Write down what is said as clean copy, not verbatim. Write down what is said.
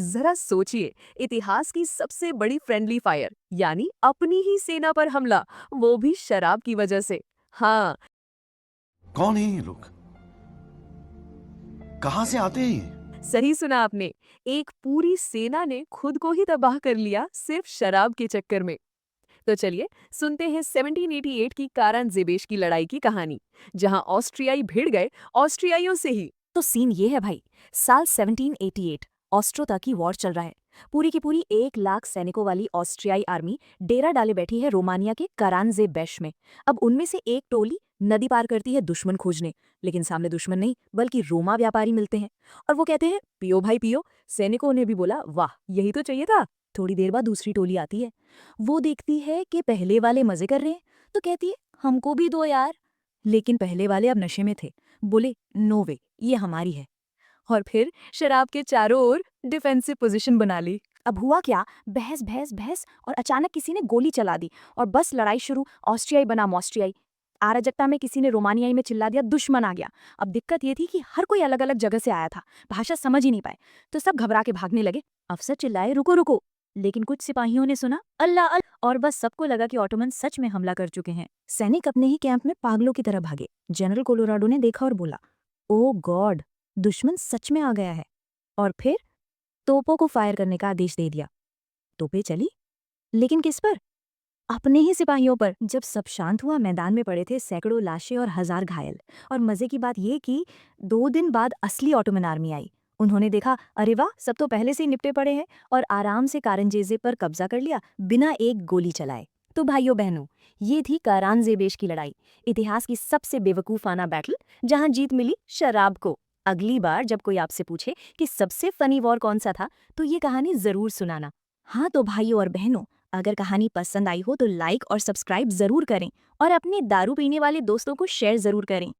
जरा सोचिए, इतिहास की सबसे बड़ी फ्रेंडली फायर यानी अपनी ही सेना पर हमला, वो भी शराब की वजह से। हाँ, कौन है ये लोग? कहाँ से आते हैं ये? सही सुना आपने। एक पूरी सेना ने खुद को ही तबाह कर लिया सिर्फ शराब के चक्कर में। तो चलिए सुनते हैं 1788 की कारान जेबेश की लड़ाई की कहानी, जहां ऑस्ट्रियाई भिड़ गए ऑस्ट्रियाइयों से ही। तो सीन ये है भाई। साल 1788 ऑस्ट्रो की वॉर चल रहा है। पूरी की पूरी 1 लाख सैनिकों वाली ऑस्ट्रियाई आर्मी डेरा डाले बैठी है रोमानिया के करानजे बेश में। अब उनमें से एक टोली नदी पार करती है दुश्मन खोजने, लेकिन सामने दुश्मन नहीं बल्कि रोमा व्यापारी मिलते हैं। और वो कहते हैं पियो भाई पियो। सैनिकों ने भी बोला वाह यही तो चाहिए था। थोड़ी देर बाद दूसरी टोली आती है। वो देखती है कि पहले वाले मजे कर रहे हैं, तो कहती है हमको भी दो यार। लेकिन पहले वाले अब नशे में थे। बोले नो वे, ये हमारी है। और फिर शराब के चारों ओर डिफेंसिव पोजीशन बना ली। अब हुआ क्या, बहस बहस बहस और अचानक किसी ने गोली चला दी और बस लड़ाई शुरू। ऑस्ट्रियाई बनाम ऑस्ट्रियाई। अराजकता में किसी ने रोमानियाई में चिल्ला दिया दुश्मन आ गया। अब दिक्कत ये थी कि हर कोई अलग अलग जगह से आया था, भाषा समझ ही नहीं पाए, तो सब घबरा के भागने लगे। अफसर चिल्लाए रुको रुको, लेकिन कुछ सिपाहियों ने सुना अल्लाह अल्लाह, और बस सबको लगा कि ऑटोमन सच में हमला कर चुके हैं। सैनिक अपने ही कैंप में पागलों की तरह भागे। जनरल कोलोराडो ने देखा और बोला ओ गॉड, दुश्मन सच में आ गया है। और फिर तोपों को फायर करने का आदेश दे दिया। तोपें चली, लेकिन किस पर? अपने ही सिपाहियों पर। जब सब शांत हुआ, मैदान में पड़े थे सैकड़ों लाशें और 1000 घायल। और मजे की बात ये कि 2 दिन बाद असली ऑटोमन आर्मी आई। उन्होंने देखा अरे वाह, सब तो पहले से ही निपटे पड़े हैं, और आराम से कारंजेजे पर कब्जा कर लिया बिना एक गोली चलाए। तो भाइयों बहनों, ये थी कारानजेबेश की लड़ाई, इतिहास की सबसे बेवकूफाना बैटल, जहां जीत मिली शराब को। अगली बार जब कोई आपसे पूछे कि सबसे फनी वॉर कौन सा था, तो ये कहानी जरूर सुनाना। हाँ तो भाइयों और बहनों, अगर कहानी पसंद आई हो तो लाइक और सब्सक्राइब जरूर करें, और अपने दारू पीने वाले दोस्तों को शेयर जरूर करें।